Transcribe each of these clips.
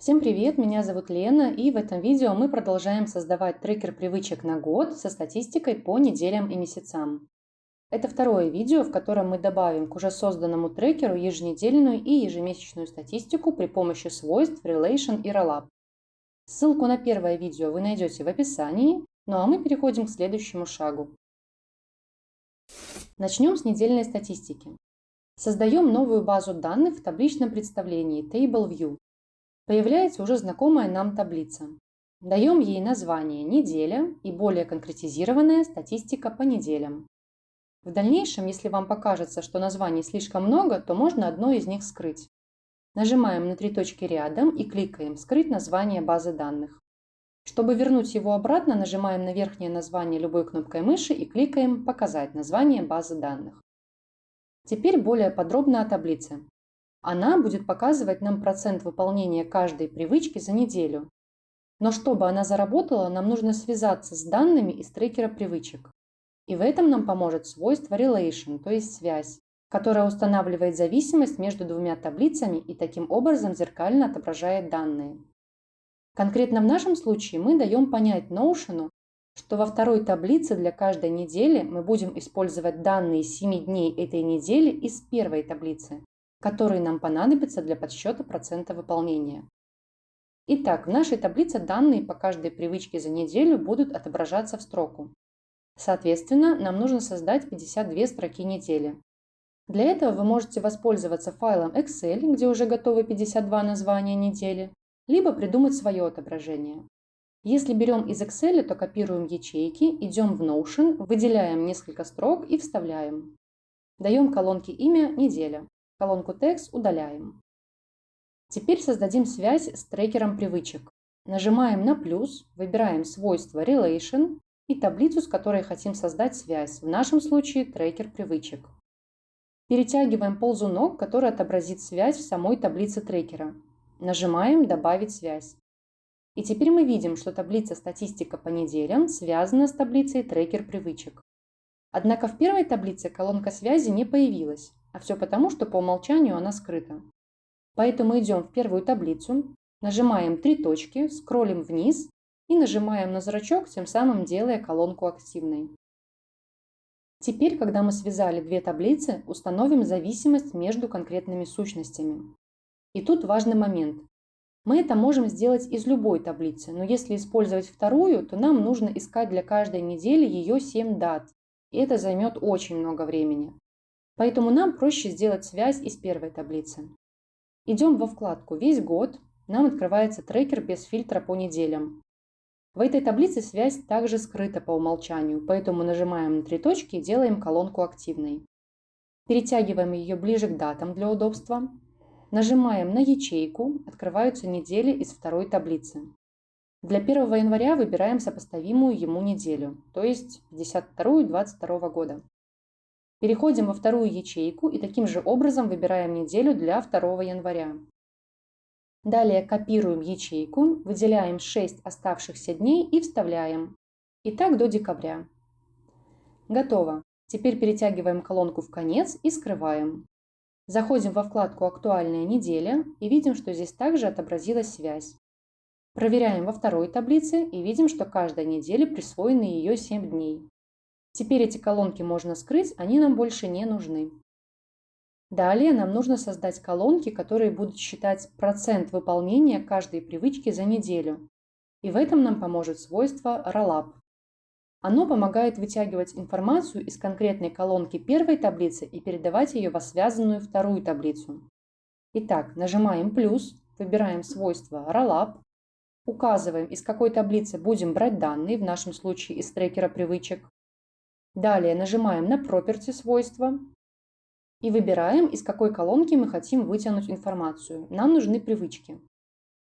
Всем привет, меня зовут Лена, и в этом видео мы продолжаем создавать трекер привычек на год со статистикой по неделям и месяцам. Это второе видео, в котором мы добавим к уже созданному трекеру еженедельную и ежемесячную статистику при помощи свойств Relation и Rollup. Ссылку на первое видео вы найдете в описании, ну а мы переходим к следующему шагу. Начнем с недельной статистики. Создаем новую базу данных в табличном представлении Table View. Появляется уже знакомая нам таблица. Даем ей название «Неделя» и более конкретизированная статистика по неделям. В дальнейшем, если вам покажется, что названий слишком много, то можно одно из них скрыть. Нажимаем на 3 точки рядом и кликаем «Скрыть название базы данных». Чтобы вернуть его обратно, нажимаем на верхнее название любой кнопкой мыши и кликаем «Показать название базы данных». Теперь более подробно о таблице. Она будет показывать нам процент выполнения каждой привычки за неделю. Но чтобы она заработала, нам нужно связаться с данными из трекера привычек. И в этом нам поможет свойство Relation, то есть связь, которая устанавливает зависимость между двумя таблицами и таким образом зеркально отображает данные. Конкретно в нашем случае мы даем понять Notion, что во второй таблице для каждой недели мы будем использовать данные 7 дней этой недели из первой таблицы, которые нам понадобятся для подсчета процента выполнения. Итак, в нашей таблице данные по каждой привычке за неделю будут отображаться в строку. Соответственно, нам нужно создать 52 строки недели. Для этого вы можете воспользоваться файлом Excel, где уже готовы 52 названия недели, либо придумать свое отображение. Если берем из Excel, то копируем ячейки, идем в Notion, выделяем несколько строк и вставляем. Даем колонке имя «Неделя». Колонку «Текст» удаляем. Теперь создадим связь с трекером привычек. Нажимаем на плюс, выбираем свойство Relation и таблицу, с которой хотим создать связь, в нашем случае трекер привычек. Перетягиваем ползунок, который отобразит связь в самой таблице трекера. Нажимаем «Добавить связь». И теперь мы видим, что таблица «Статистика по неделям» связана с таблицей трекер привычек. Однако в первой таблице колонка связи не появилась, а все потому, что по умолчанию она скрыта. Поэтому идем в первую таблицу, нажимаем 3 точки, скроллим вниз и нажимаем на зрачок, тем самым делая колонку активной. Теперь, когда мы связали две таблицы, установим зависимость между конкретными сущностями. И тут важный момент. Мы это можем сделать из любой таблицы, но если использовать вторую, то нам нужно искать для каждой недели ее 7 дат, и это займет очень много времени. Поэтому нам проще сделать связь из первой таблицы. Идем во вкладку «Весь год», нам открывается трекер без фильтра по неделям. В этой таблице связь также скрыта по умолчанию, поэтому нажимаем на 3 точки и делаем колонку активной. Перетягиваем ее ближе к датам для удобства. Нажимаем на ячейку, открываются недели из второй таблицы. Для 1 января выбираем сопоставимую ему неделю, то есть 52-ю 22 года. Переходим во вторую ячейку и таким же образом выбираем неделю для 2 января. Далее копируем ячейку, выделяем 6 оставшихся дней и вставляем. И так до декабря. Готово. Теперь перетягиваем колонку в конец и скрываем. Заходим во вкладку «Актуальная неделя» и видим, что здесь также отобразилась связь. Проверяем во второй таблице и видим, что каждой неделе присвоены ее 7 дней. Теперь эти колонки можно скрыть, они нам больше не нужны. Далее нам нужно создать колонки, которые будут считать процент выполнения каждой привычки за неделю. И в этом нам поможет свойство Rollup. Оно помогает вытягивать информацию из конкретной колонки первой таблицы и передавать ее во связанную вторую таблицу. Итак, нажимаем плюс, выбираем свойство Rollup, указываем, из какой таблицы будем брать данные, в нашем случае из трекера привычек. Далее нажимаем на Property свойства и выбираем, из какой колонки мы хотим вытянуть информацию. Нам нужны привычки.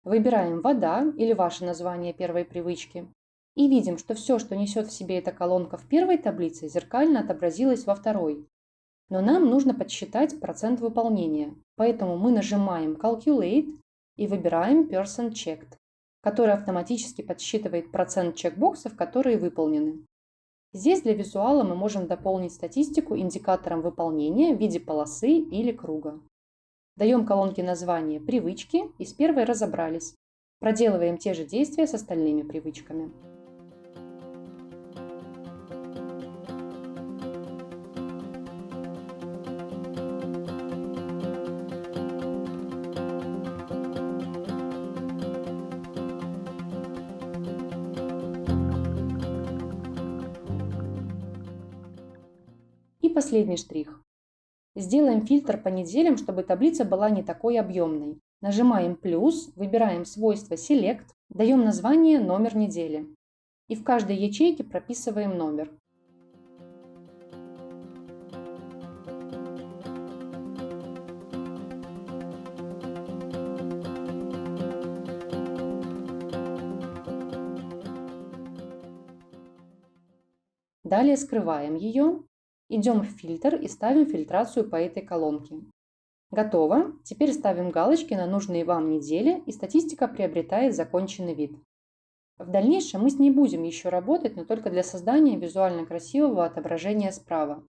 Выбираем «Вода» или ваше название первой привычки. И видим, что все, что несет в себе эта колонка в первой таблице, зеркально отобразилось во второй. Но нам нужно подсчитать процент выполнения. Поэтому мы нажимаем Calculate и выбираем Percent Checked, который автоматически подсчитывает процент чекбоксов, которые выполнены. Здесь для визуала мы можем дополнить статистику индикатором выполнения в виде полосы или круга. Даем колонке название «Привычки» и с первой разобрались. Проделываем те же действия с остальными привычками. И последний штрих. Сделаем фильтр по неделям, чтобы таблица была не такой объемной. Нажимаем плюс, выбираем свойство Select, даем название номер недели. И в каждой ячейке прописываем номер. Далее скрываем ее, идем в фильтр и ставим фильтрацию по этой колонке. Готово. Теперь ставим галочки на нужные вам недели, и статистика приобретает законченный вид. В дальнейшем мы с ней будем еще работать, но только для создания визуально красивого отображения справа.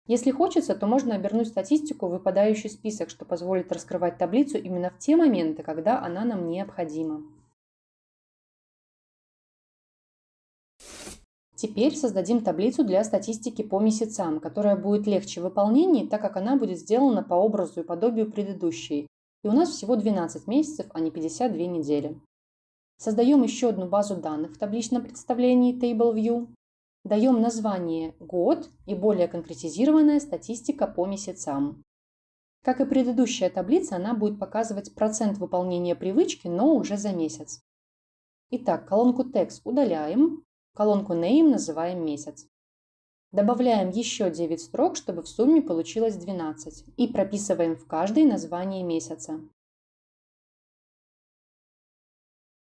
Если хочется, то можно обернуть статистику в выпадающий список, что позволит раскрывать таблицу именно в те моменты, когда она нам необходима. Теперь создадим таблицу для статистики по месяцам, которая будет легче в выполнении, так как она будет сделана по образу и подобию предыдущей. И у нас всего 12 месяцев, а не 52 недели. Создаем еще одну базу данных в табличном представлении TableView. Даем название «Год» и более конкретизированная статистика по месяцам. Как и предыдущая таблица, она будет показывать процент выполнения привычки, но уже за месяц. Итак, колонку Text удаляем. Колонку Name называем месяц. Добавляем еще 9 строк, чтобы в сумме получилось 12. И прописываем в каждой название месяца.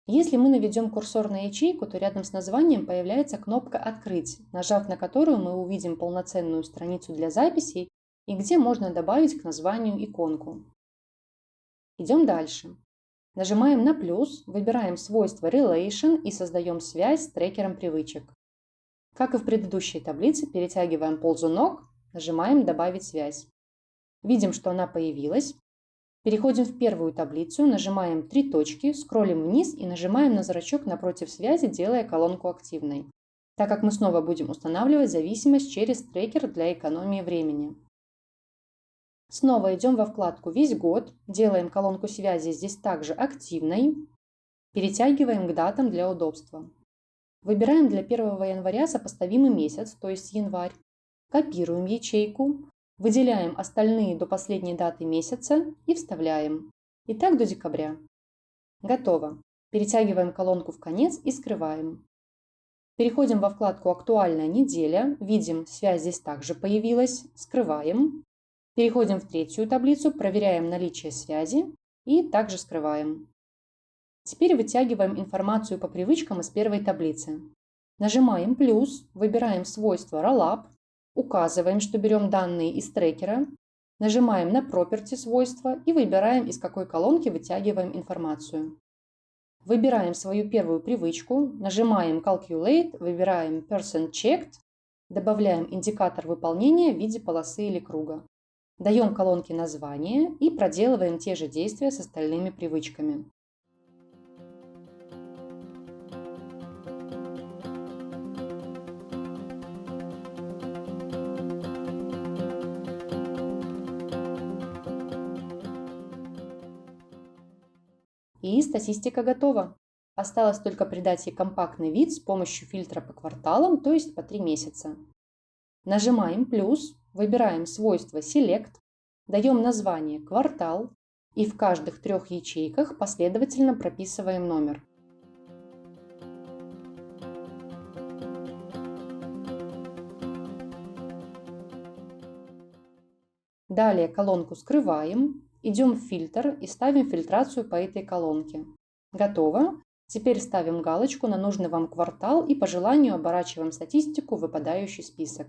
Если мы наведем курсор на ячейку, то рядом с названием появляется кнопка «Открыть», нажав на которую мы увидим полноценную страницу для записей и где можно добавить к названию иконку. Идем дальше. Нажимаем на плюс, выбираем свойство Relation и создаем связь с трекером привычек. Как и в предыдущей таблице, перетягиваем ползунок, нажимаем «Добавить связь». Видим, что она появилась. Переходим в первую таблицу, нажимаем 3 точки, скроллим вниз и нажимаем на зрачок напротив связи, делая колонку активной, так как мы снова будем устанавливать зависимость через трекер для экономии времени. Снова идем во вкладку «Весь год», делаем колонку связи здесь также активной, перетягиваем к датам для удобства. Выбираем для 1 января сопоставимый месяц, то есть январь, копируем ячейку, выделяем остальные до последней даты месяца и вставляем. И так до декабря. Готово. Перетягиваем колонку в конец и скрываем. Переходим во вкладку «Актуальная неделя», видим, связь здесь также появилась, скрываем. Переходим в третью таблицу, проверяем наличие связи и также скрываем. Теперь вытягиваем информацию по привычкам из первой таблицы. Нажимаем плюс, выбираем свойство Rollup, указываем, что берем данные из трекера, нажимаем на Property свойства и выбираем, из какой колонки вытягиваем информацию. Выбираем свою первую привычку, нажимаем Calculate, выбираем Percent Checked, добавляем индикатор выполнения в виде полосы или круга. Даем колонке название и проделываем те же действия с остальными привычками. И статистика готова. Осталось только придать ей компактный вид с помощью фильтра по кварталам, то есть по 3 месяца. Нажимаем плюс, выбираем свойство Select, даем название «Квартал» и в каждых 3 ячейках последовательно прописываем номер. Далее колонку скрываем, идем в фильтр и ставим фильтрацию по этой колонке. Готово. Теперь ставим галочку на нужный вам квартал и по желанию оборачиваем статистику в выпадающий список.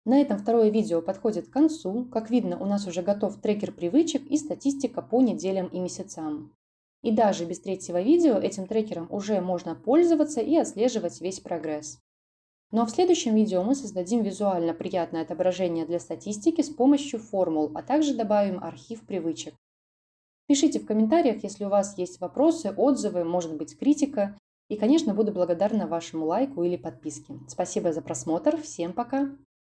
На этом второе видео подходит к концу. Как видно, у нас уже готов трекер привычек и статистика по неделям и месяцам. И даже без третьего видео этим трекером уже можно пользоваться и отслеживать весь прогресс. Ну а в следующем видео мы создадим визуально приятное отображение для статистики с помощью формул, а также добавим архив привычек. Пишите в комментариях, если у вас есть вопросы, отзывы, может быть, критика. И, конечно, буду благодарна вашему лайку или подписке. Спасибо за просмотр. Всем пока!